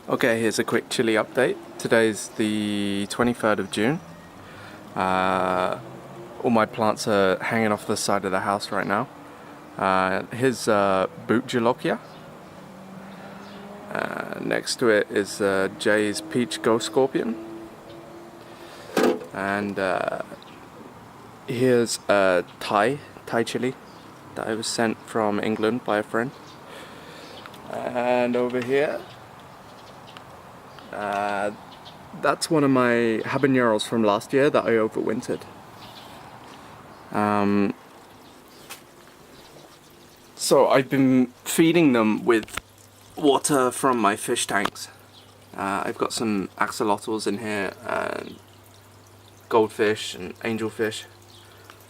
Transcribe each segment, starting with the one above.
Okay, here's a quick Chilli update. Today's the 23rd of June. All my plants are hanging off the side of the house right now. Here's boot Jalokia. Next to it is Jay's Peach Ghost Scorpion. And here's Thai chili that I was sent from England by a friend. And over here, that's one of my habaneros from last year that I overwintered. So I've been feeding them with water from my fish tanks. I've got some axolotls in here, and goldfish and angelfish.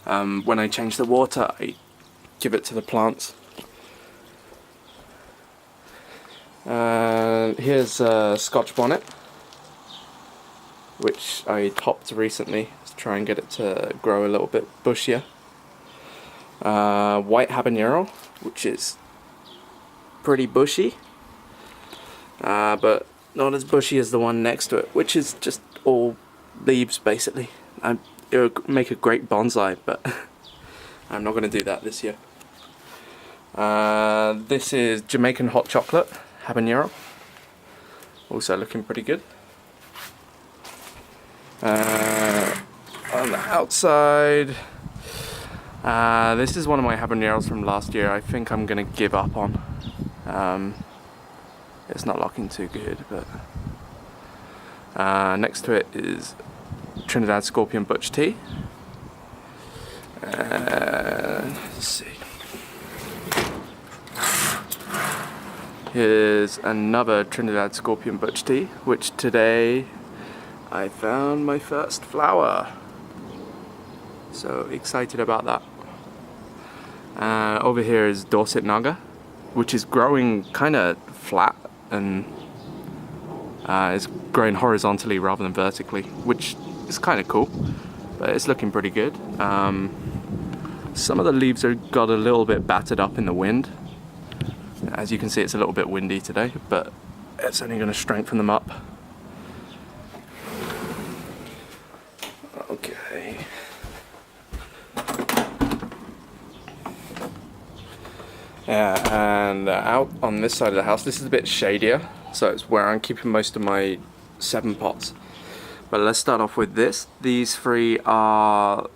When I change the water, I give it to the plants. Here's a Scotch bonnet, which I topped recently to try and get it to grow a little bit bushier. White habanero, which is pretty bushy, but not as bushy as the one next to it, which is just all leaves basically. It would make a great bonsai, but I'm not going to do that this year. This is Jamaican hot chocolate habanero, also looking pretty good. On the outside, this is one of my habaneros from last year. I think I'm going to give up on. It's not looking too good, but next to it is Trinidad Scorpion Butch Tea. Let's see. Here's another Trinidad Scorpion Butch Tea, which today I found my first flower. So excited about that. Over here is Dorset Naga, which is growing kind of flat and is growing horizontally rather than vertically, which is kind of cool, but it's looking pretty good. Some of the leaves are got a little bit battered up in the wind. As you can see, it's a little bit windy today, but it's only going to strengthen them up. Okay. And out on this side of the house, this is a bit shadier, so it's where I'm keeping most of my 7 pots. But let's start off with this. These 3 are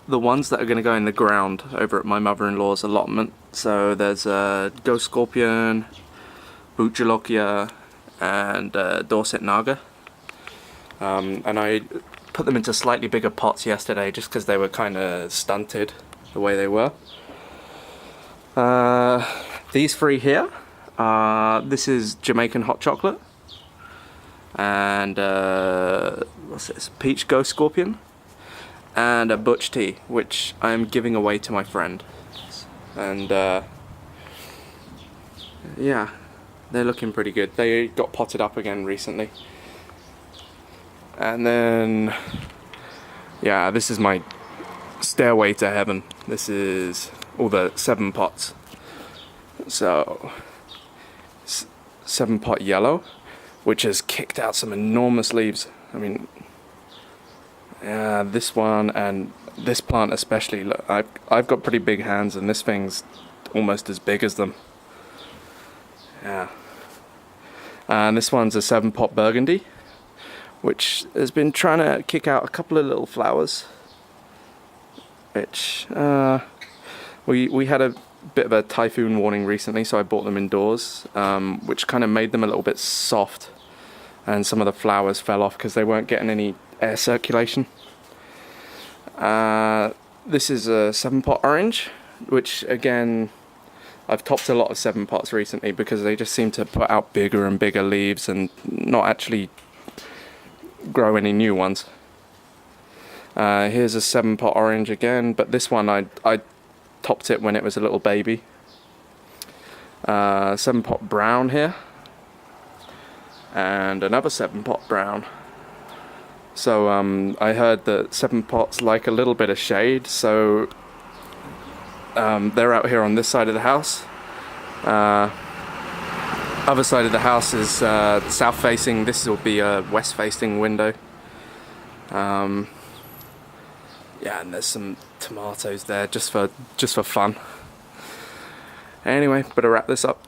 the ones that are going to go in the ground over at my mother-in-law's allotment. So there's a Ghost Scorpion, Boot Jalokia, and Dorset Naga. And I put them into slightly bigger pots yesterday just because they were kind of stunted the way they were. These 3 here, this is Jamaican hot chocolate, and what's this? Peach Ghost Scorpion, and a Butch Tea, which I'm giving away to my friend. And yeah, they're looking pretty good. They got potted up again recently. And then, yeah, this is my stairway to heaven. This is all the 7 pots. So 7 pot yellow, which has kicked out some enormous leaves. I mean, yeah, this one and this plant especially. Look, I've got pretty big hands, and this thing's almost as big as them. Yeah. And this one's a 7 pot burgundy, which has been trying to kick out a couple of little flowers, which we had a bit of a typhoon warning recently, so I bought them indoors, which kind of made them a little bit soft, and some of the flowers fell off because they weren't getting any air circulation. This is a 7 pot orange, which again, I've topped a lot of 7 pots recently because they just seem to put out bigger and bigger leaves and not actually grow any new ones. Here's a 7 pot orange again, but this one I topped it when it was a little baby. 7 pot brown here, and another 7 pot brown. So I heard that 7 pots like a little bit of shade, so they're out here on this side of the house. Other side of the house is south facing. This will be a west facing window. Yeah, and there's some tomatoes there just for fun. Anyway, better wrap this up.